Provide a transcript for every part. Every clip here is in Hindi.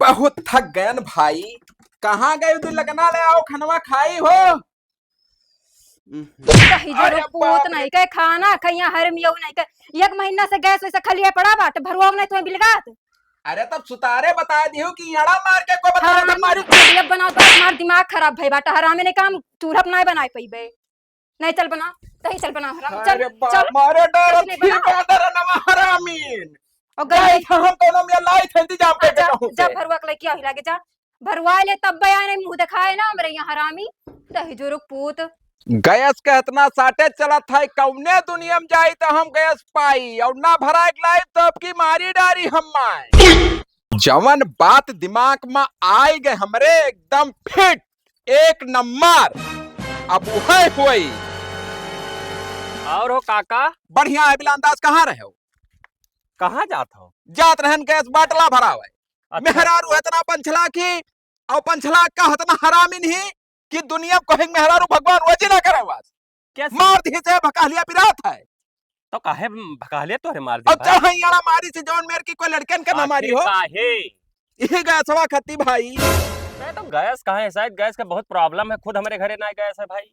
बहुत थक गए न भाई। कहाँ गए उधर लगना ले आओ खनवा खाई हो। कहीं जरो अरे पूत बाप रे। नहीं के खाना खैया हरम यौ नहीं के एक महीना से गैस वैसे खलिए पड़ा बाट भरवा नहीं तो बिलगात अरे तब सुतारे बता दियो कि यड़ा मार के को बता हरामी दे मारी। मतलब बनाओ तो तुम्हारा दिमाग खराब भई बाटा हरामी ने काम चूल्हा बनाए बनाए पईबे नहीं चल बना तही चल बना हराम चल अरे चल बाप मारे डर कुछ नहीं फिर बना बादर नवा हरामीन। और गई गई हम कोनो में लाई थे इंतजाम पे जा कहूं जा से। भरवा के लेके आही लागे जा भरवा ले तब बया नहीं मुंह दिखाए ना हमरे यहाँ हरामी तही जोरो पूत गैस के इतना साटे चला था कौने दुनिया में जाई तो हम गैस पाई और ना भरा के लाई तब की मारी डारी हम जवन बात दिमाग में आई गए हमरे एकदम फिट एक नंबर। अब वही हुई और हो काका बढ़िया है बिला अंदाज। कहाँ रहे हो? कहाँ जात हो? जात रहन गैस बाटला भरा हुआ है। अच्छा, मेहरारू इतना पंचला की और पंचला का इतना हरामी नहीं कि दुनिया को कहेंगे मेहरारू भगवान वजी ना करे बस कैसे? मार दी से भकालिया पिरात है। तो काहे भगा लिया तोरे मार दी अब चाहे यारा मारी से जौन मेर की कोई लड़कन का ना मारी हो काहे? यही गैसवा खत्ती भाई। मैं तो गैस कहाँ है, शायद गैस का बहुत प्रॉब्लम है, खुद हमारे घरे ना गैस है भाई।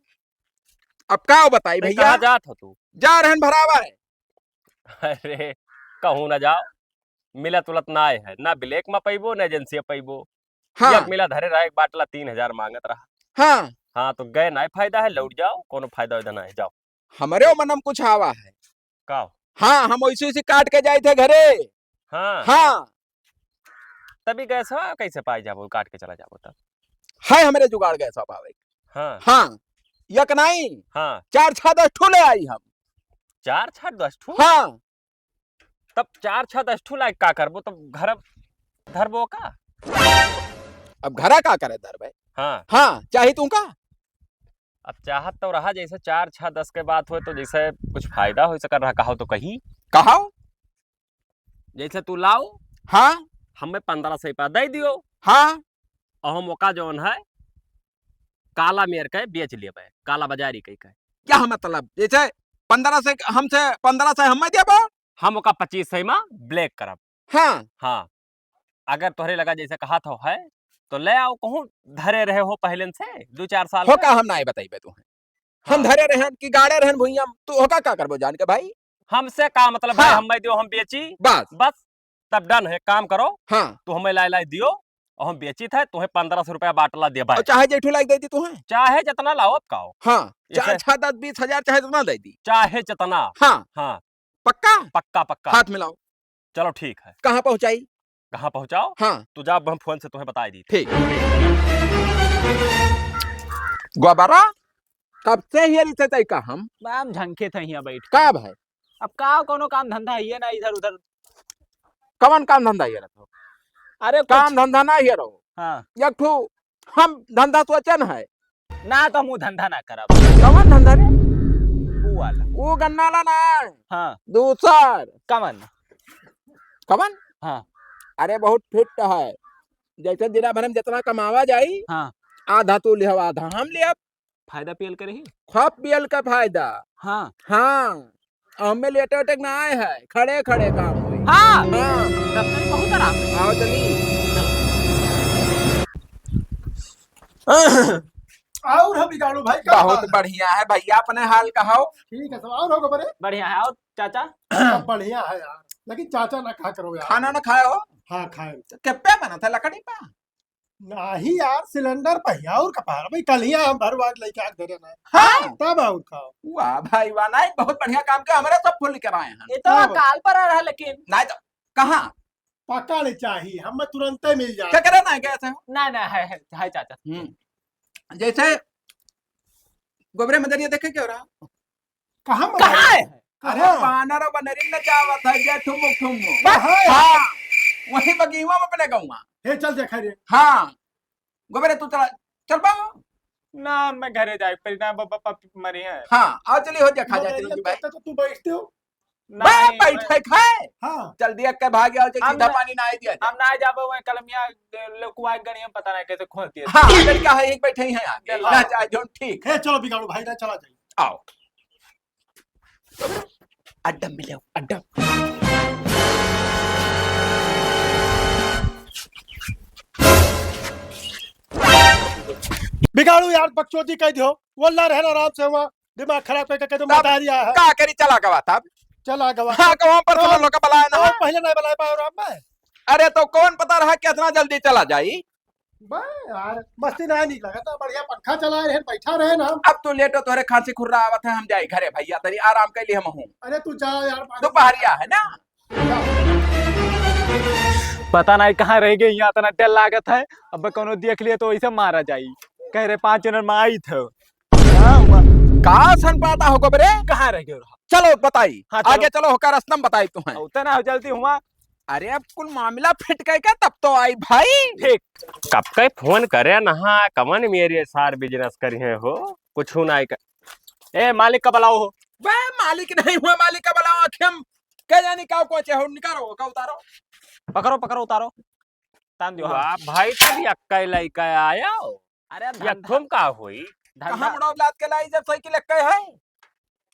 अब क्या बताई नहीं, भैया? कहाँ जात हो तू? जा रहन भरावा है। अरे कहूँ ना जाओ, मिलत उलत ना है ना, ब्लैक में पैबो ना एजेंसी पैबो। हाँ एक मिला धरे रहा, एक बाटला 3000 मांगत रहा। हाँ हाँ तो गए ना फायदा है, लौट जाओ, कोनो फायदा वैदा ना है, जाओ। हमारे मनम कुछ आवा है। का हाँ हम वैसे काट के जाए थे घरे। हाँ हाँ तभी गैस है, कैसे पाई जाबो, काट के चला जाबो तब। है हमारे जुगाड़ गैस भावे। हाँ हाँ यक नहीं हाँ 4-6-10 ठू ले आई हम। 4-6-10 ठू? हाँ तब 4-6-10 ठू लाइक का करबो, तब घर धरबो का? अब घरा का करे दर भाई। हाँ हाँ चाहे तू का अब चाहत तो रहा, जैसे 4-6-10 के बात हो तो जैसे कुछ फायदा हो सकर रहा, कहो तो कही। कहो। जैसे तू लाओ, हाँ हमें 1500 रुपया दे दियो हाँ और हम ओका जौन है काला मेर के बेच लेबे, काला बाजारी कह के। क्या मतलब? जैसे 15 से हमसे 15 से हम देबो, हम ओका 2500 में ब्लैक करब। हाँ हाँ अगर तोहरे लगा जैसे कहा था है तो ले आओ, कहूँ धरे रहे हो पहले से 2-4 साल हो से। का हम ना बताइबे तू हम हाँ। धरे रहन कि गाड़े रहन भुइया तू होका का करबो जान के भाई। हमसे का मतलब हाँ। है, हम दियो हम बेची बस बस, तब डन है। काम करो, हाँ तू हमें लाई दियो और हम बेची थे, तुम्हें 1500 रुपया बाटला दे और चाहे जेठू लाइक देती तू है। चाहे जितना लाओ अब काओ। हाँ जैसे- 4-6-10-20 हजार चाहे जितना दे दी। चाहे जितना। हाँ हाँ पक्का पक्का पक्का। हाथ मिलाओ। चलो ठीक है, कहाँ पहुंचाई? कहाँ पहुँचाओ? हाँ तू जा, हम फोन से तुम्हें बता दी। ठीक। गोबरा कब से ही रिश्ते तय का हम मैम झंके थे यहाँ बैठ। कब है? अब का कोनो काम धंधा है ना इधर उधर। कवन काम धंधा ये रहो? अरे काम धंधा ना ये रहो। हाँ एक ठू हम धंधा सोचन है ना, तो हम धंधा ना करब। कवन धंधा रे? वो वाला। वो गन्नाला ना हाँ दूसर कमन। कवन। हाँ अरे बहुत फिट है। जैसे दिना भर में जितना कमावा जाई हाँ आधा तू ले आधा हम ले। फायदा पियल करे ही। खप पियल का फायदा। हाँ हाँ हमें लेटे वेटे ना आए है, खड़े खड़े काम हुई। हाँ हाँ तब तो बहुत आराम है। आओ चली। और हम बिगाड़ू भाई का बहुत बढ़िया है भैया, अपने हाल कहो। ठीक है सब और होगा बड़े। बढ़िया है। और चाचा सब बढ़िया है यार, लेकिन चाचा ना खा करो यार। खाना ना खाए हो? हाँ खाए क्या पे बना था लकड़ी पे? नहीं यार, सिलेंडर पहिया और कपार भाई कल ही हम भरवा लेके आ दे ना। हाँ तब और खाओ। वाह भाई वाह, नहीं बहुत बढ़िया काम किया, हमारे सब फुल कराए हैं। ये तो अकाल पर आ रहा, लेकिन नहीं तो कहाँ पक्का नहीं चाहिए, हमें तुरंत ही मिल क्या जाए। करे ना कैसे हो? ना ना है चाचा। जैसे गोबरे मदरिया देखे क्या हो रहा? कहाँ कहाँ है? अरे पानर और बनरी न चावत है जे ठुमुक ठुमुक। कहाँ है? हाँ वही बगीवा में अपने गौवा। हे चल देखा रे। हाँ गोबरे तू चला चल पाओ। ना मैं घरे जाए परिणाम पापा मरे हैं। हाँ आओ चली हो जा खा जा चलो भाई। तो तू बैठते हो। भाई बैठे खाए हाँ चल दिया के भाग गया हम सीधा ना- पानी ना दिया। हम ना जाबो वहाँ कलमिया लकुआ गणी, हम पता नहीं कैसे खोलती है। हाँ लड़का है एक बैठे ही है आगे चलो। ना चाहे जो ठीक हे चलो बिगाड़ू भाई ना चला जाए। आओ अड्डा मिले अड्डा। गाड़ू यार बकचोदी कह दियो वल्ला रहना आराम से हुआ दिमाग खराब करके कह दो तब बता दिया है का करी चला गवा था चला गवा हाँ कहाँ पर सब लोग का बुलाया ना और पहले नहीं बुलाया पाया राम में अरे तो कौन पता रहा कितना जल्दी चला जाई बे यार मस्ती नहीं लगा था बढ़िया पंखा चला रहे बैठा रहे ना अब तो लेटो तोरे खांसी खुर्रा आवत है हम जाई घरे भैया तेरी आराम के लिए हम हूँ अरे तू जा यार दोपहरिया है ना पता नहीं कहाँ रह गई यहाँ तना डर लागत है अब कोनो देख लिए तो ऐसे मारा जाई कह रहे 5 मिनट में आई थे कहा सन पाता हो बरे कहाँ रह गए चलो बताई हाँ, चलो। आगे चलो होकर रस्तम बताई तुम्हें उतना हो जल्दी हुआ अरे अब कुल मामला फिट गए क्या तब तो आई भाई ठीक कब कई फोन करे नहा कमन मेरे सार बिजनेस करिए हो कुछ नहीं कर ए मालिक का बुलाओ हो बे मालिक नहीं हुआ मालिक का बुलाओ आखिम कह जानी का कोचे हो निकालो का उतारो पकड़ो पकड़ो उतारो तान दियो हाँ। वाह भाई तभी अक्का लइका आया हो अरे या धंधा तुम का हुई कहाँ धंधा मुड़ाव लाद के लाई जब साइकिल कहे है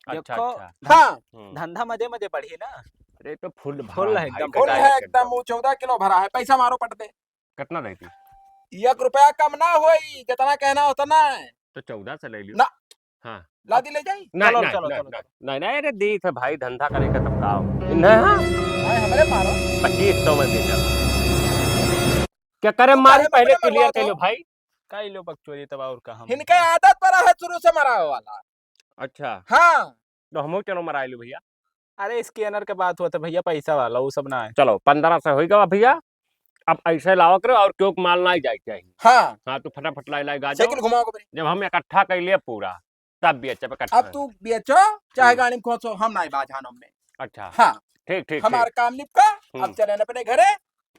अच्छा देखो, अच्छा हाँ धंधा मजे मजे बढ़ी ना अरे तो फुल फुल है एकदम, फुल है एकदम वो 14 किलो भरा है पैसा मारो पटते कितना रहती 1 रुपया कम ना होई जितना कहना उतना है तो 14 से ले लियो ना। हाँ लादी ले जाई नहीं चलो, नहीं चलो, नहीं, चलो, नहीं नहीं अरे दी थे भाई धंधा करे का तब का नहीं हां हमारे मारो 2500 में दे चल क्या करे मारी काहे पहले मरवा क्लियर दो? कर लो भाई काई लो बकचोदी तब और कहा इनके आदत पर है शुरू से मरा वाला अच्छा हाँ तो हम चलो मराई लो भैया अरे स्कैनर के बात हुआ था भैया पैसा वाला वो सब ना है चलो 15 से होगा भैया अब ऐसे लावा करो और क्यों माल ना जाए चाहिए हाँ हाँ तो फटाफट लाई गा साइकिल जाओ घुमाओ बरे जब हम इकट्ठा कर लिए पूरा तब भी अच्छा इकट्ठा अब तू बेचो चाहे गाड़ी में खोचो हम नहीं बाजानो में अच्छा हाँ ठीक ठीक हमारा काम निपटा अब चले अपने घरे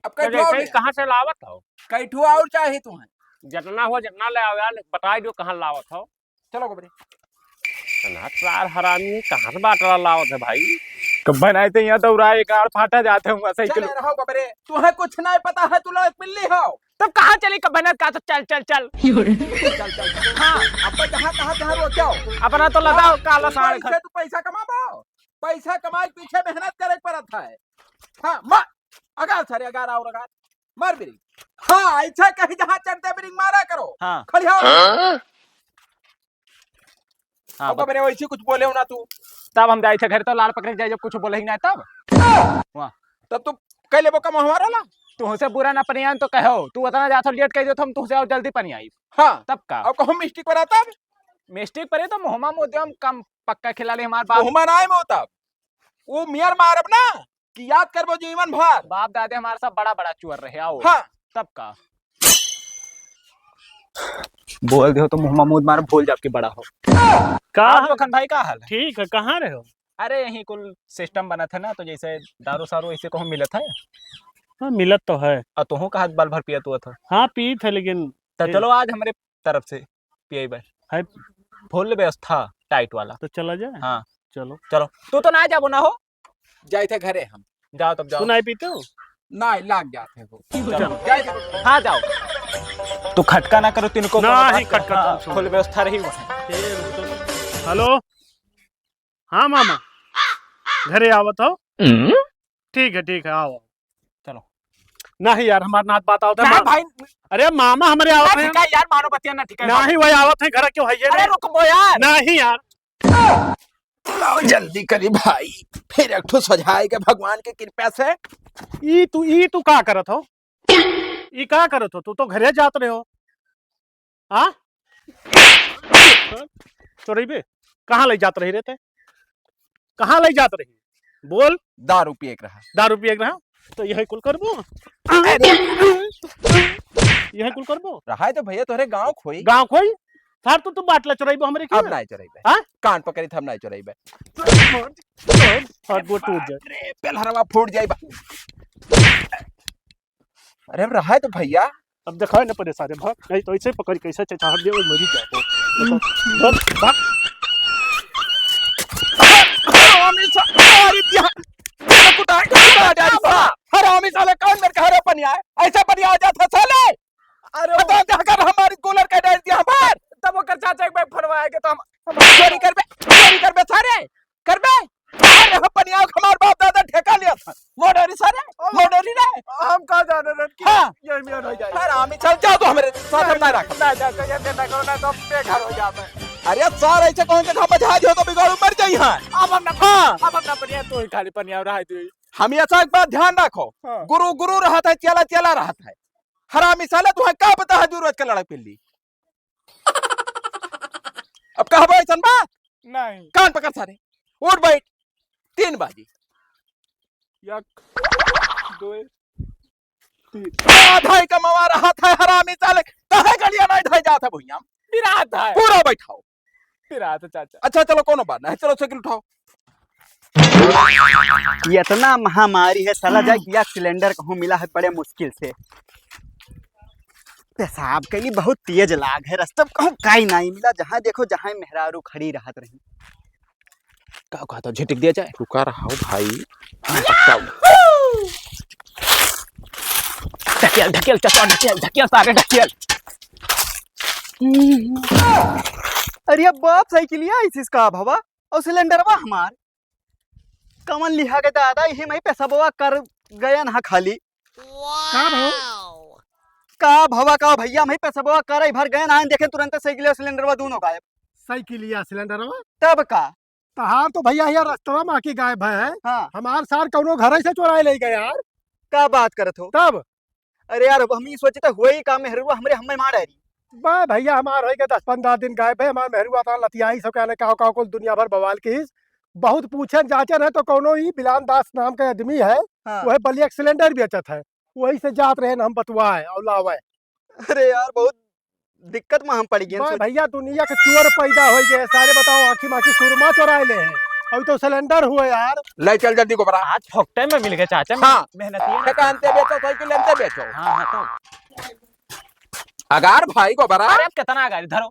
अब कहीं कहाँ से लावत हो कहीं और चाहे तू है जितना हो जितना ले आओ यार बता दो कहाँ लावत हो चलो बरे चार हरामी कहाँ से बाटला लावत है भाई कब बनाए थे यहाँ तो उड़ाए कार फाटा जाते हूँ साइकिल चले रहो बरे तुम्हें कुछ नहीं पता है तू लोग पिल्ली हो तब कहाँ चली कब बना का तो चल चल चल चल चल हाँ अब जहाँ रोको अपना तो लगा काला साड़ पैसे तू पैसा कमाबो पैसा कमाए पीछे मेहनत करे पड़त है हाँ मार अगार सारे अगार और अगार मार बिरिंग हाँ ऐसा कहीं जहाँ चढ़ते बिरिंग मारा करो हाँ खड़ी हो हाँ अब मेरे वैसे कुछ बोले हो ना तू तब हम जाए थे घर तो लाल पकड़ जाए जब कुछ बोले ही ना तब तब तू कह ले वो कम हमारा ला तुमसे बुरा ना पनियान तो कहो तू उतना जाता लेट कह दो तो हम तुमसे और जल्दी पनी आई हाँ तब का अब कहो मिस्टेक पर आता मिस्टेक परे तो मोहम्मद मोदियम कम पक्का खिला ले हमारे बाप हुमान आए में होता वो मियार मारब ना कि याद करबो जीवन भर बाप दादे हमारे साथ बड़ा बड़ा चुअर रहे आओ हाँ तब का बोल दे तो मोहम्मद मार भूल जा के बड़ा हो कहाँ लखन भाई का हाल है ठीक है कहाँ रहे हो अरे यही कुल सिस्टम बना था ना तो जैसे दारू सारू ऐसे को मिला था हाँ मिलत तो है और तुहू का हाथ बाल भर पिया हुआ था हाँ पी थे लेकिन तो चलो आज हमारे तरफ से पिए भाई है फुल व्यवस्था टाइट वाला तो चला जाए हाँ चलो चलो तू तो ना जाबो ना हो जाए थे घरे हम जाओ तब जाओ तू नहीं पीते हो ना लाग जाते वो चलो जाए थे हाँ जाओ तू खटका ना करो तिनको ना कोनो ही बात कर। खटका हाँ, तुम फुल व्यवस्था रही वहाँ हेलो हाँ मामा घरे आवत हो ठीक है आओ चलो नहीं यार हमारे नाथ बात आवत ना है भाई अरे मामा हमारे आवत है ठीक है यार मानो बतिया ना ठीक है नहीं वही आवत है घर क्यों है ये अरे रुक बो यार नहीं यार लाओ जल्दी करी भाई फिर एक ठो सजाए के भगवान के कृपा से ई तू का करत हो ई का करत हो तू तो घरे जात रहे हो हाँ चोरी कहाँ ले जात रही रहते कहाँ ले जात रही बोल दारू पिए के रहा दारू पिए रहा तो यही कुल करबो यही कुल करबो रहा है तो भैया तोरे गांव खोई गांव कोई थार तो तू बाटला चोराइबो हमरे अब के नहीं चढ़ाई हाँ? कान पकड़ी थम नहीं चढ़ाई हाथ गोड़ टूट जाए अरे पेलहरवा फूट जाई अरे अब रहा है तो भैया अब देखा ना पड़े सारे भाग नहीं तो ऐसे पकड़ कैसे चाहत दे मरी जाए हरामी साले कौन मेरे घर पनिया ऐसा पनिया आ जाता साले अरे तो जाकर हमारी कूलर का डाल दिया हमार तब वो कर चाचा एक बैग फरवाए के तो हम चोरी करबे सारे करबे अरे हम पनिया हमार बाप दादा ठेका लिया था मोडरी सारे मोडरी रे हम कहा जाने रन की हाँ। ये नहीं मिलन हो जाए। हरामी चल जाओ तो हमारे साथ हम ना रख। ना चाचा ये देना करो ना तो बेघर हो जावे। अरे सर ऐसे कौन जगह बजा दियो तो बिगाड़ू मर जाई हां। अब हम ना हाँ अब हम ना बढ़िया तो ही खाली पनिया रहा तू। हम ऐसा एक बात ध्यान रखो, हाँ। गुरु गुरु रहा था, चला चला रहा था। हरामी साले तुम्हें क्या पता है जरूरत का लड़क पिल्ली। अब कहा भाई सन बात नहीं कान पकड़ सारे उठ बैठ 3 बाजी 1 2 भाई कमावा रहा था हरामी साले कहे गड़िया नहीं ढाई जाता भुइया पिरात है पूरा बैठाओ। पिरात चाचा। अच्छा चलो कोनो बात नहीं, चलो साइकिल उठाओ। ये इतना महामारी है साला जाए या सिलेंडर कहूँ मिला है बड़े मुश्किल से। पेशाब के लिए बहुत तेज लाग है, रास्ता कहूँ काई नहीं मिला, जहाँ देखो जहाँ मेहरारू खड़ी रहत रही। क्या कहा था झटक दिया जाए, रुका रहा हूँ भाई। ढकेल ढकेल चाचा ढकेल ढकेल सारे ढकेल। अरे बाप साइकिलिया इसका भवा और सिलेंडरवा हमार कमन लिहा के दादा यही मैं पेशाबवा कर गया ना खाली। का भवा का भैया मैं पेशाबवा कर भर गए ना, देखे तुरंत साइकिल और सिलेंडरवा दोनों गायब। साइकिलिया सिलेंडरवा तब का तहार तो भैया यार रास्ता में आके गायब है। हाँ हमार सार कौनो घर से चुराए ले गए यार। का बात करत हो। तब अरे यार हम ही सोचे हुए ही काम मेहरुआ हमरे हमें मार रही। बा भैया हमार हो गए 10-15 दिन गायब है। हमार मेहरुआ था लतियाई सब कहने का कुल दुनिया भर बवाल की बहुत पूछन जाचन है तो कौनो ही बिलान दास नाम का आदमी है। हाँ। वह बलिया सिलेंडर बेचत है, वही से जात रहे हम बतवाए और लावे। अरे यार बहुत दिक्कत में हम पड़ गए। बा भैया दुनिया के चोर पैदा हो गए सारे, बताओ आखी माखी सुरमा चुराए ले हैं अभी तो सिलेंडर हुए यार। ले चल जल्दी गोबरा। आज फोकटे में मिल गए चाचा। हाँ। मेहनती है। ठेकानते बेचो साइकिल लेते बेचो। हाँ हाँ तो अगार भाई गोबरा अरे कितना गाड़ी धरो।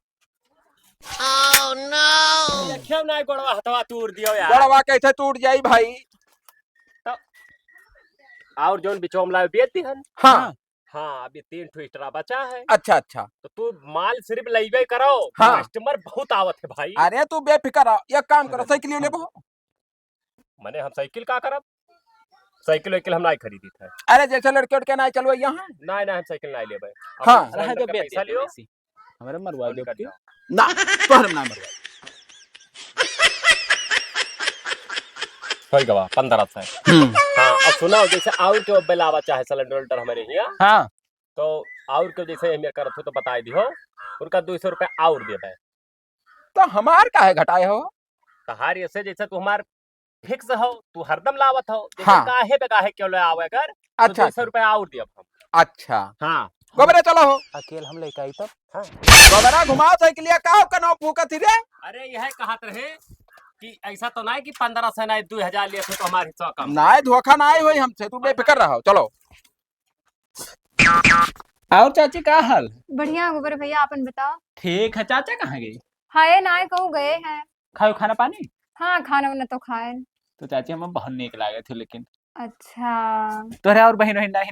ओह नो देखियो ना गोड़वा हथवा तोड़ दियो यार। गड़वा कैसे टूट जाई भाई। और जोन बिचोम लाए बेच दिहन। हाँ हाँ अभी 3 ठो एक्स्ट्रा बचा है, अच्छा अच्छा। तो तू माल सिर्फ लईबे करो। हाँ। कस्टमर बहुत आवत है भाई। अरे तू बेफिक्र रहो, एक काम करो साइकिल ले लो। मने हम साइकिल का करब, साइकिल वाइकिल हम नहीं खरीदी था। अरे जैसे लड़के उड़के ना चलो यहाँ नहीं नहीं हम साइकिल नहीं लेबे। हाँ। रहे जो पैसा लियो हमारे मरवा दो निकल जाओ। ना तोहर ना मरवा। कोई गवा 15 से। हाँ अब सुनाओ जैसे और के बेलावा चाहे सिलेंडर उल्टर हमारे यहाँ हाँ तो और के जैसे हमें करत हो तो बताई दियो, उनका 200 रुपया और देबे। तो हमार काहे घटाए हो। तहार ऐसे जैसे तू हमार फिक्स हो, तू हरदम लावत हो, जैसे हाँ। काहे पे काहे क्यों ले आवे कर तो अच्छा 200 रुपया और दियो हम। अच्छा हाँ गोबरा चलो हो अकेले हम लेके आई तब। हाँ। गोबरा घुमाओ साइकिलिया का कनो फूकत ही रे। अरे यह कहत रहे कि ऐसा तो नहीं कि 15 से नहीं 2000 लिए थे तो हमारे हिस्सा कम। ना धोखा ना आई हुई हमसे, तू बेफिक्र रहो चलो। और चाची का हाल। बढ़िया गोबर भैया अपन बताओ। ठीक है चाचा कहाँ गई। हाय ना कहूँ गए हैं। खाओ खाना पानी। हाँ खाना वाना तो खाए। तो चाची हमें बहुत नीक लागे थे लेकिन अच्छा तोरे और बहन वहन नहीं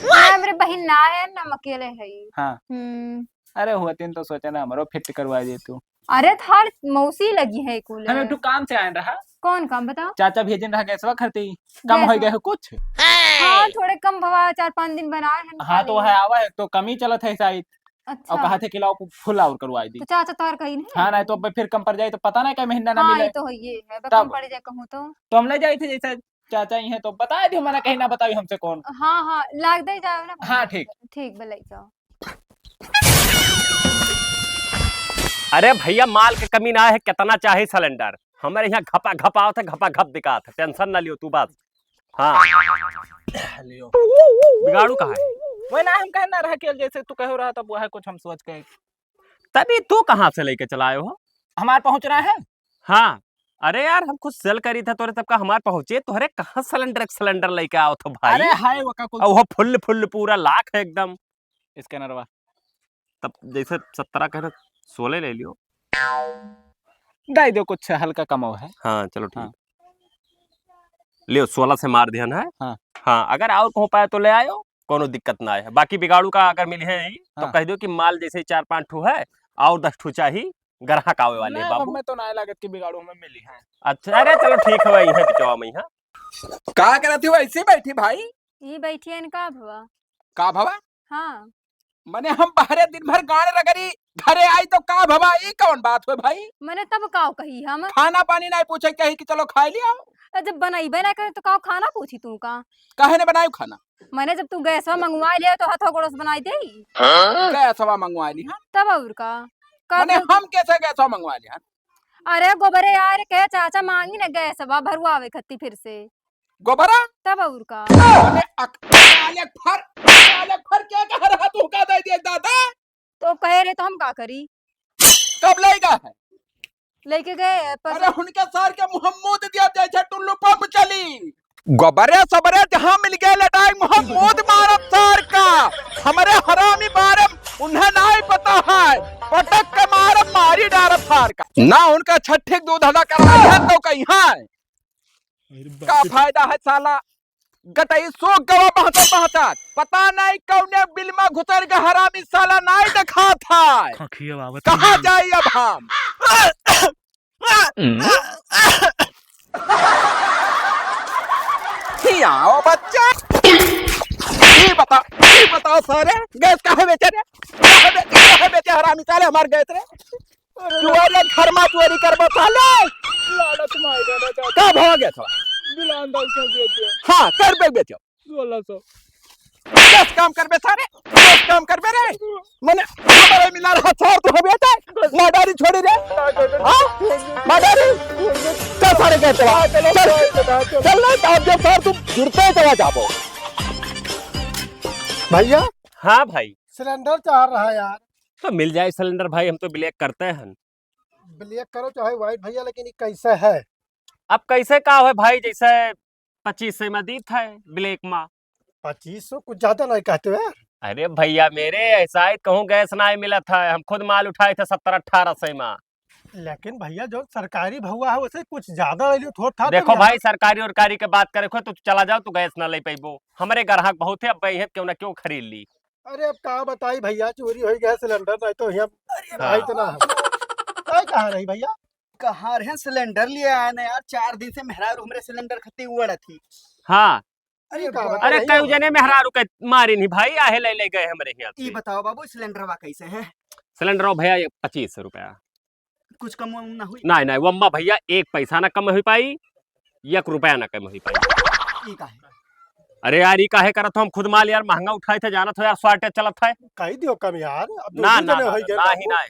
ना मेरे बहन ना है ना हम अकेले है। हाँ। हम्म। अरे हुआ तीन तो सोचा ना हमारो फिट करवा दे तू। अरे थार मौसी लगी है कूलर। हमें तू काम से आए रहा। कौन काम बताओ। चाचा भेजन रहा गैसवा खरती कम हो गए हो कुछ। हाँ थोड़े कम भवा 4-5 दिन बनाए हैं। हाँ तो है आवा है तो कमी चलत है शायद। अच्छा और कहा थे कि लाओ फुल और करवाई दी। तो चाचा तार कहीं नहीं। हाँ नहीं तो अब फिर कम पड़ जाए तो पता नहीं क्या महीना ना हाँ मिले। ये तो है ये है तब। कम पड़ जाए कहूँ तो हम ले जाए थे जैसे चाचा ही है तो बता दी हमारा कहीं ना बताई हमसे कौन। हाँ हाँ लाग दे जाओ ना। हाँ ठीक। ठीक भले जाओ। अरे भैया माल के कमी ना है, कितना चाहे सिलेंडर हमारे यहाँ घपा घपा होता है, घपा घप दिखा था। टेंशन ना लियो तू बस। हाँ लियो बिगाड़ू कहा है वो ना हम कहना रहा कि जैसे तू कह रहा था वो है कुछ हम सोच के तभी तू कहाँ से लेके चलाए हो। हमारे पहुंचना है। हाँ अरे यार हम खुद सेल करी था तोरे तब का हमारे पहुंचे, तोहरे कहाँ सिलेंडर लेके आओ तो भाई। अरे हाय वो का कुछ और वो फुल फुल पूरा लाख है एकदम। स्कैनरवा तब जैसे 17 कह 16 ले लियो। डाई दो कुछ हल्का कमाओ है। हाँ चलो ठीक। हाँ। लियो 16 से मार दिहन है। हाँ। हाँ अगर और कहो पाए तो ले आयो, कोनो दिक्कत ना है। बाकी बिगाड़ू का अगर मिले है तो हाँ। कह दो कि माल जैसे 4-5 ठो है और 10 ठो चाहिए, ग्राहक आवे वाले हैं बाबू। मैं तो ना लागत की बिगाड़ू में मिली है। अच्छा अरे चलो ठीक है भाई, है बिचवा में यहाँ। का करती हो ऐसे बैठी भाई। ये बैठी है इनका भवा। का भवा हाँ मने हम बाहरे दिन भर गाने रगरी, घरे आई तो का भवा, ई कौन बात हुए भाई? मैंने तब काव कही हम खाना पानी नहीं पूछे, कही कि चलो खा लिया। जब बनाई ना करे तो काव खाना पूछी तू का। काहे ने बनायु खाना? मैंने जब तू गैस मंगवा लिया तो हथो गोड़ो से बनाई दे गैसवा मंगवा ली हाँ? तब और का कर मने दो। हम कैसे गैसवा मंगवा ली हाँ? अरे गोबरे यार कहे चाचा मांगी ना गैस भरवावे खत्ती फिर से गोबरा तब और का। मने काले फर क्या कह रहा तू, का दे दिए दादा? तो कहे रहे तो हम का करी। कब लेगा है? लेके गए पर अरे उनके सर के मुहम्मद दिया जैसे टुल्लू पंप चली। गोबरे सबरे जहाँ मिल गए लटाई मुहम्मद मारब सर का, हमारे हरामी मारब उन्हें नहीं पता है, पटक के मारब मारी डारब सार का ना। उनका छठे दूध हला करवा तो कहीं है का फायदा है साला। गटई सो गवा बहता पता नहीं कौने बिल में घुसर के हरामी साला नहीं देखा था। कहाँ जाई अब हम? आओ बच्चा, ये बताओ सारे गैस काहे बेचे रे? काहे बेचे हरामी साले हमारे गैस रे? चोरी घर में चोरी करबो साले। लालच मार देना चाहता कब हो गया था? बिलान दाल का बेचे हाँ कर बे बेचो 1600 दस काम कर बे सारे, दस काम कर बे रे। मने हमारे मिला रहा छोड़ तो बेटा माडारी छोड़ी रे। हाँ माडारी चल सारे गए चल नहीं तो जब सर तुम गिरते चला जाओ। भैया हाँ भाई सिलेंडर चाह रहा है यार। तो मिल जाए सिलेंडर भाई, हम तो ब्लैक करते हैं। ब्लैक करो चाहे व्हाइट भैया, लेकिन ये कैसे है? अब कैसे का है भाई, जैसे 2500 में दी था ब्लैक में। 2500 कुछ ज्यादा नहीं कहते हो यार। अरे भैया मेरे ऐसा है कहूँ गैस ना मिला था, हम खुद माल उठाए थे 1700-1800 में। लेकिन भैया जो सरकारी भहुआ है उसे कुछ ज्यादा ले लियो थोड़ा था। देखो भाई सरकारी और कारी के बात करे तो चला जाओ तो गैस ना ले पाइबो, हमारे ग्राहक बहुत है, अब भाई क्यों ना क्यों खरीद ली। अरे अब कहा बताई भैया, चोरी हो गया सिलेंडर, नहीं तो यहाँ हाँ। इतना है। कहाँ रही भैया? कहाँ रहे सिलेंडर लिए आए ना यार, 4 दिन से मेहरारू हमरे सिलेंडर खत्ती हुआ थी। हाँ अरे कहा अरे बताई कई जने मेहरारू के मारी नहीं भाई, आहे ले गए हमारे यहाँ ये से। बताओ बाबू सिलेंडरवा कैसे है? सिलेंडर भैया 2500 रुपया। कुछ कम वम ना हुई? नहीं नहीं वम्मा भैया 1 पैसा ना कम हुई पाई, 1 रुपया ना कम हुई पाई। ये का है? अरे यार ये काहे करत हो, हम खुद माल यार महंगा उठाए थे, जाना था यार शॉर्टेज चलत है। कही दियो कम यार। अब ना दो ना जने ना हो गए ना ही बाबू। ना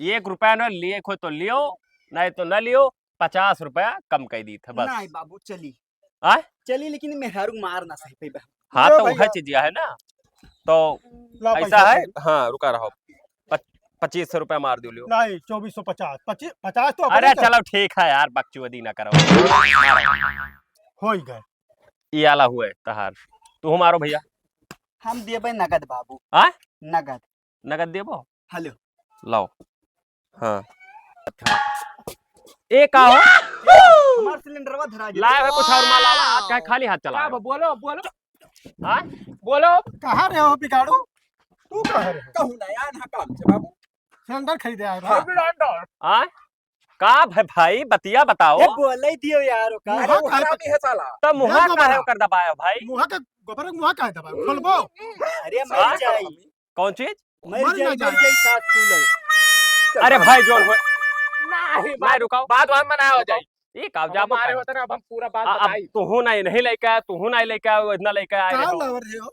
1 रुपया न लिए खो तो लियो, नहीं तो न लियो, 50 रुपया कम कर दी था बस। नहीं बाबू चली आय? चली, लेकिन मेहरारू मार ना सही पे। हाँ लो तो भैया। वह चीज है ना, तो ला ऐसा पैसा है। दे। हाँ रुका रहो, 2500 रुपया मार दो लियो। नहीं 2450 50 तो अरे अपने चलो ठीक है यार, बकचोदी ना करो। हो ही गए। ये आला हुए तहार, तू मारो भैया। हम देबे नगद बाबू। आय? नगद नगद देबो? हेलो लाओ। हाँ एक आओ हमार सिलेंडरवा धरा जे। लाए हुए कुछ और माल आला, आज काहे खाली हाथ चला रहे हो? बोलो बोलो हाँ? बोलो। कहाँ रहे हो बिगाड़ू? तू कहाँ रहे हो? कहूँ ना यार ना काम से बाबू। सिलेंडर खरीदे आए भाई। आय? का भाई बतिया बताओ। ये बोले दियो यार का। मुहा अरे वो काहे हरामी है साला। तो मुहा देखो काहे बड़ा। कर दबायो भाई? मुहा का गोबर मुहा काहे दबा खोलबो? अरे हाँ? मर जाई, कौन चीज? मर मर ना जाई, जाए। साथ फूल। अरे भाई जोन हो नहीं मैं रुकाओ, बात वहाँ मना हो जाए। ये काव जा हमारे होते ना, अब हम पूरा बात अब बताई। तू नहीं लेके आया, तू लेके आया, इतना लेके आए कहाँ हो। लावर रहे हो?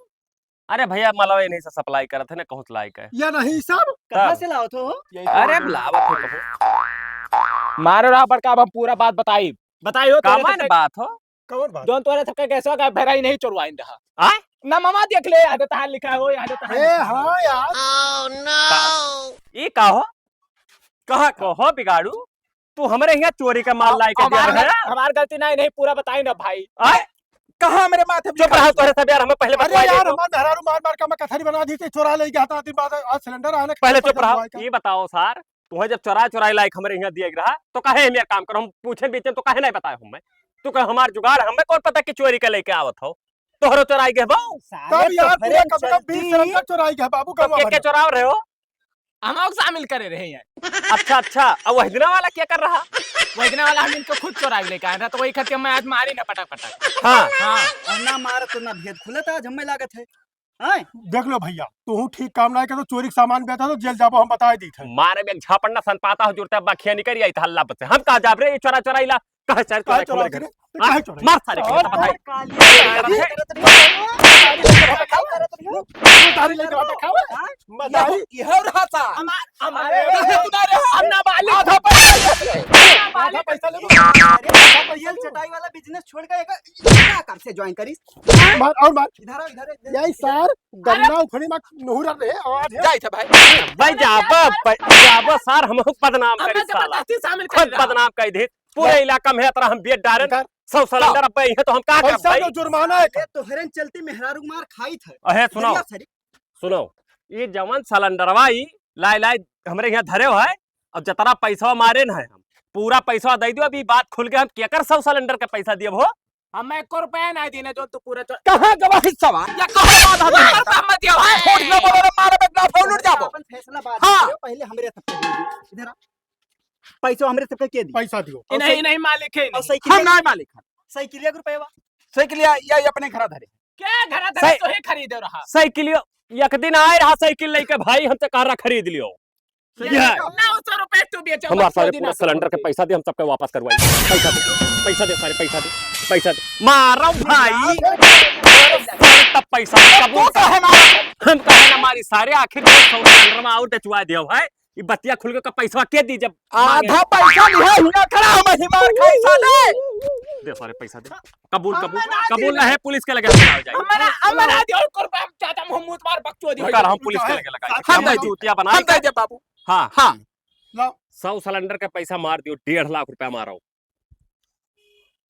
अरे भैया मलवे नहीं से सप्लाई करत है ना, कहूँ लायक है। या नहीं सब? कहाँ तब। से लाओ तो? अरे लावत है कहूँ। मारो रहा पर का अब हम पूरा बात बताई। बताइयो कामन बात हो। कौन बात? दोन तोरे सबके गैसवा का भराई नहीं चोरवाइन रहा। आय? ना मामा देख ले, यहाँ तहां लिखा हो, यहाँ तहां ए हाँ यार। ये का हो? कहा कहो बिगाड़ू, तू हमारे यहाँ चोरी का माल लाई के दिया है? हमार गलती नहीं, पूरा बताई ना भाई। आय? कहाँ मेरे माथे पे चुप रहो तोरे सब यार, हमें पहले अरे बतवाई यार दे दो। हमार मेहरारू मार मार का मैं कथरी बना दी थी, चोरा ले गया था दिन बाद आज सिलेंडर आने के पहले बाद चुप रहो, दवाई का। ये बताओ सर, तुम्हें जब चोरा लायक हमारे यहाँ दिया रहा तो कहे हम यार काम करो, हम पूछे बीचे तो कहे नहीं बताए हमें। तू कहे हमार जुगाड़, हमें कौन पता कि चोरी का लेके आवत हो, तोहरो चोराई गए बहु। तब यार पूरा कब कब 20 सिलेंडर चोराई गया बाबू का। के चोराव रहे हो? हम शामिल करे रहे हैं। अच्छा अच्छा, अब वहदना वाला क्या कर रहा? वही वाला हम इनको खुद चोरा के लेके आया था, तो वही खत्म मैं आज मारी ना पटक पटक। हाँ हाँ और ना मार तो ना भेद खुलत आज हमें लागत है। हैं? देख लो भैया, तू ठीक काम ना कर तो चोरी के सामान बेचा तो जेल जाबो, हम बताए दी थे। मारे में झापड़ना सन पाता हो जुड़ता बाखिया निकल आई हल्ला बच्चे हम कहा जाब रे ये चोरा चोरा इला कहा चार काहे चोरा चोरा खबर करे? कर काहे चोरा? मार सारे के और बताई तारी लेके आटा खावे? मदारी इहो रहता हमारे अन्ना वाली आधा पैसा आधा पैसा ले लो। ये चटाई वाला बिजनेस छोड़ के क्या काम से ज्वाइन करी? मार और मार। इधर आओ, इधर यही सर गन्ना उखड़ी में नहुरा रे आवाज है। जाई थे भाई भाई जाबो सार हम बदनाम करी साला खुद बदनाम कर दे पूरे इलाका में तरह हम बेट डारन 100 सिलेंडर अब है तो हम का कर पैसा भाई तो जुर्माना है। ये तो हरन चलती मेहरारू मार खाई थे। अहे सुनो सुनो ये जवन सिलेंडरवा ई लाई लाई हमरे यहाँ धरे हो है अब जतरा पैसा मारे न है हम पूरा पैसा दे दियो अभी बात खुल के हम केकर 100 सिलेंडर का पैसा दिए हो हम 1 रुपया नहीं देने जो तू पूरा कहां गवा हिस्सा या कहां बात है मत दियो छोड़ न बोलो रे मारे पे ग्लास फोड़ उड़ जाबो अपन फैसला बात हाँ। करो, पहले हमरे सब के दी। इधर आ। पैसा हमरे सब के दी। पैसा दियो। नहीं मालिक है और हम साइकिल नहीं मालिक साइकिल के रुपए साइकिल या अपने घर धरे क्या घर सही- तो ही खरीद रहा साइकिल एक दिन आए रहा साइकिल लेके भाई हमसे कहा खरीद लियो ये है। 900 रुपए तू बेचो हमारे सारे पूरा सिलेंडर के पैसा दे हम सबके वापस करवाई पैसा दे सारे पैसा दे मारो भाई तब पैसा कबूल हम कहे ना हमारी सारे आखिर 100 सिलेंडर में आउट चुआ दियो भाई ये बतिया खुल के पैसा के दी जब आधा पैसा लिया हुआ खड़ा हम हिमार खाई साले दे सारे पैसा दे कबूल ना है पुलिस के लगे लगाओ जाए हमारा दियो रुपए चाचा मोहम्मद मार बकचो दियो कर हम पुलिस के लगे लगाए हम हम दे जूतिया हम बनाए दे दे बाबू हां हां 100 सिलेंडर का पैसा मार दियो 1.5 लाख रुपया मारो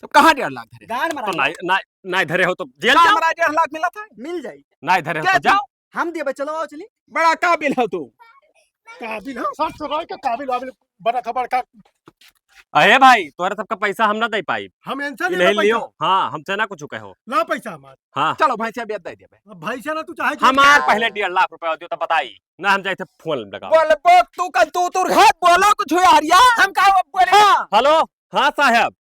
तो कहां 1.5 लाख धरे गाड़ तो मारा नहीं धरे हो तो जेल क्या जाओ हमारा 1.5 लाख मिला था मिल जाई। नहीं धरे हो क्या तो जाओ हम दिए चलो आओ चली। बड़ा काबिल हो तू काबिल है 60 रुपए का काबिल वाबिल बड़ा खबर का अरे भाई तोरे सबका पैसा हम ना दे पाई हम इनसे नहीं लियो हाँ हमसे ना कुछ कहो ना पैसा हमार। हाँ चलो भाई से बेच दे दे अब भाई से ना तू चाहे हमार पहले 1.5 लाख रुपया दियो तो बताई ना हम जाए थे फोन लगाओ बोल बो तू का तू घाट बोलो कुछ हो हरिया हम कहा बोले हां हेलो हाँ साहब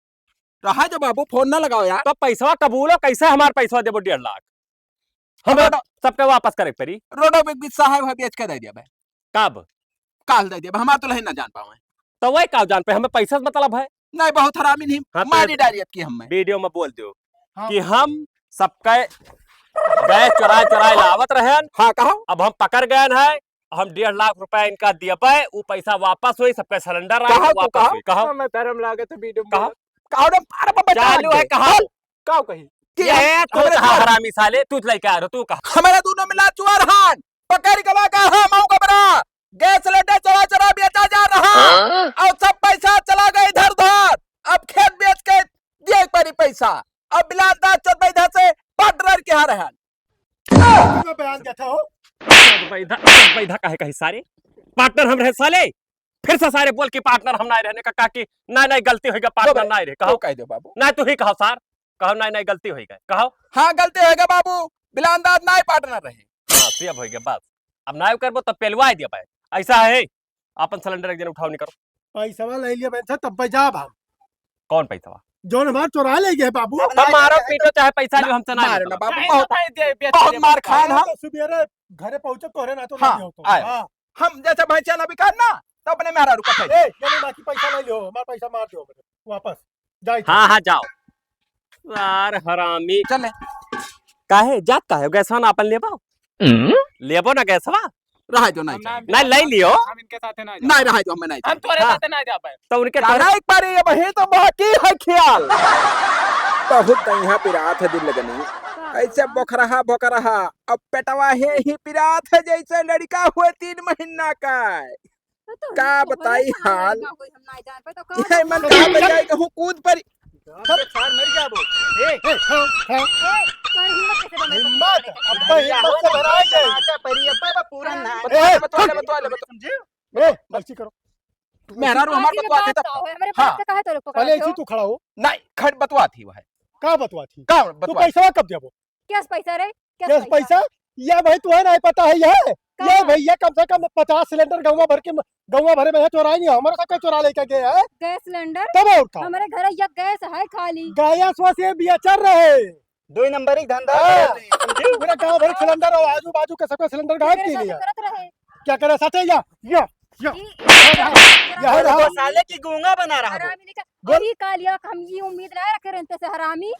रहा जो बाबू फोन ना लगाओ यार तो पैसा कबूल हो कैसे हमार पैसा देबो 1.5 लाख हम सबके वापस करे परी रोडो पे बीच साहब है बेच के दे दिया भाई कब काल दे दिया भाई हमार तो नहीं ना जान पावे तो वही का जान पे हमें पैसा से मतलब है नहीं बहुत हरामी नहीं हाँ, तो- मारी डायरियत की हम में वीडियो में बोल दो हाँ। कि हम सबके गए चुराए लावत रहे हां कहो अब हम पकड़ गए हैं हम 1.5 लाख रुपया इनका दिया पे वो पैसा वापस हुई सबका सिलेंडर आया कहा तो वापस कहा। हुई कहा मैं धर्म लागत वीडियो कहा कहो रे मार बाबा चालू है कहा का कही कि ये तू हमरे कहा हरामी साले तू लेके आ रहा तू कहा हमारे दोनों मिला चुआर हान पकड़ के लगा हम आऊं कबरा गैस सिलेंडर चला बेचा जा रहा और सब पैसा चला गया इधर उधर अब खेत बेच के दिए परी पैसा अब बिलासदार चल इधर से पार्टनर के यहाँ रहन मैं बयान देता हूँ। पैदा कहे कहे सारे पार्टनर हम रहे साले फिर से सारे बोल के पार्टनर हम नहीं रहने का कहा कि नहीं गलती होगा पार्टनर नहीं रहे कहो कह दो बाबू नहीं तू ही कहो सार कहो नहीं गलती हो गई कहो हाँ गलती होगा बाबू बिलासदार नहीं पार्टनर रहे हाँ सेब हो गया बस अब नहीं करबो तब पेलवा दिया भाई ऐसा है अपन सिलेंडर एक दिन उठाओ नहीं करो पैसा ले लिया मैंने तब बजाब हम कौन पैसा जो हमार चुरा ले गए बाबू। हम मारो पीटो चाहे पैसा लियो हमसे नहीं मारो ना मतलब। बाबू बहुत बहुत मार खान हम सुबेरे घरे पहुंचे तोरे ना तो हाँ, नहीं होतो। आए। हाँ हम जैसे भाई चला भी ना तो अपने मेहरा रुका थे ए ये बाकी पैसा ले लियो हमारा पैसा मार दो वापस जाए। हाँ हाँ जाओ यार हरामी चले काहे जात काहे गैसवा ना अपन लेबो लेबो ना गैसवा रहा जो नहीं चाहिए। नहीं ले लियो हम इनके साथ ना जा नहीं रहा जो हमें नहीं हम तोरे हाँ। साथ ना जा पाए तो उनके जाना एक बार ये वही तो बाकी है ख्याल बहुत यहाँ पिरात है दिल लगनी ऐसे बोखरहा बोकरहा अब पेटवा है ही पिरात है जैसे लड़का हुए 3 महीना का का बताई हाल ये मन कहा बजाय कहूँ कूद पर हिम्मत अब तो हिम्मत से भराए गए। पूरा ना बतवा ले ए बच्ची करो मेहरा रू हमार बतवा थी तब हमारे हाँ। पास से कहा तो पहले ऐसी तू खड़ा हो। नहीं खड़ बतवा थी वह का बतवा थी का तू बतवा पैसा कब देबो। क्या पैसा रे क्या पैसा या भाई तुम्हें नहीं पता है ये भैया कम से कम 50 सिलेंडर गौवा भरे में चोराई नहीं हमारा सबका चोरा लेके गए है गैस सिलेंडर तब और था हमारे घर या गैस है खाली गाया से बिया चल रहे 2 नंबर ही धंधा पूरा गांव भर सिलेंडर और आजू बाजू के सबका सिलेंडर गायब मेरे की साथ लिया करत रहे क्या करे सटे या ई- वो साले की गूंगा बना रहा वो। हरामी ने कहा अभी कालिया हम ये उम्मीद ना रखे रहते से हरामी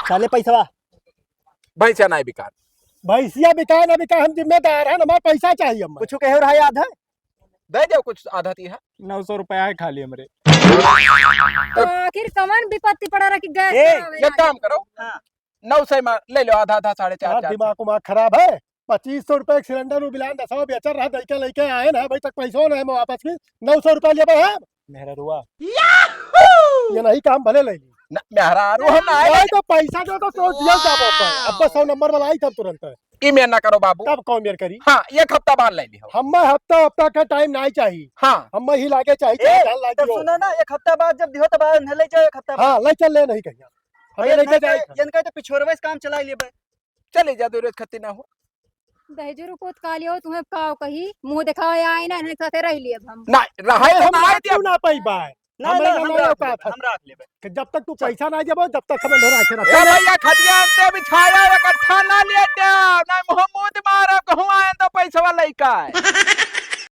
साले पैसा भैंसा नहीं बिकार भैंसिया बिकाए ना बिकाए हम जिम्मेदार है हमारा पैसा चाहिए हमें कुछ कहे रहा याद है दे दो कुछ आधा ती है 900 रुपया है खाली हमरे। तो आखिर कमन विपत्ति पड़ा रहा कि गैस ए, खराब है एक काम करो हाँ। 900 में ले लो आधा आधा 4.5 यार दिमाग उमाग खराब है 2500 रुपए सिलेंडर बिलान 10 बेचर रहा दैके लेके आए ना भाई तक पैसों नहीं मैं वापस की 900 रुपया ले है मेहरा रुआ ये नहीं काम भले ले ली मेहरारू हम ना आए नहीं तो पैसा दो तो दिया जाबो पर अब 100 नंबर वाला आई तब तुरंत ईमेल ना करो बाबू तब कौन मेर करी हाँ एक हफ्ता बाद ले लियो हमें हफ्ता हफ्ता का टाइम नहीं चाहिए हाँ हमें ही लागे चाहिए ए, ध्यान लागे तब हो। सुनो ना एक हफ्ता बाद जब दिहो तब न ले जाओ एक हफ्ता बाद हाँ ले चल ले नहीं कहिया हमें लेके जाए इनका तो पिछोरवे से काम चला लिए बे। चले जा दूर खत्ती ना हो दहेजरू को कालियो तुम्हें काओ कही मुंह दिखाओ आए ना इन्हें साथे रह लिए हम ना रहे तो हम ना आए क्यों ना पाई बाय ना हमें ना ना हम ना राख औकात लेबे, है। हम राख लेबे। कि जब तक तू पैसा ना देबो जब तक हमें नहीं रखे ए रखा भैया खटिया अंते बिछाया इकट्ठा ना लेते ना मोहम्मद मारा कहूं आए तो पैसा लइका है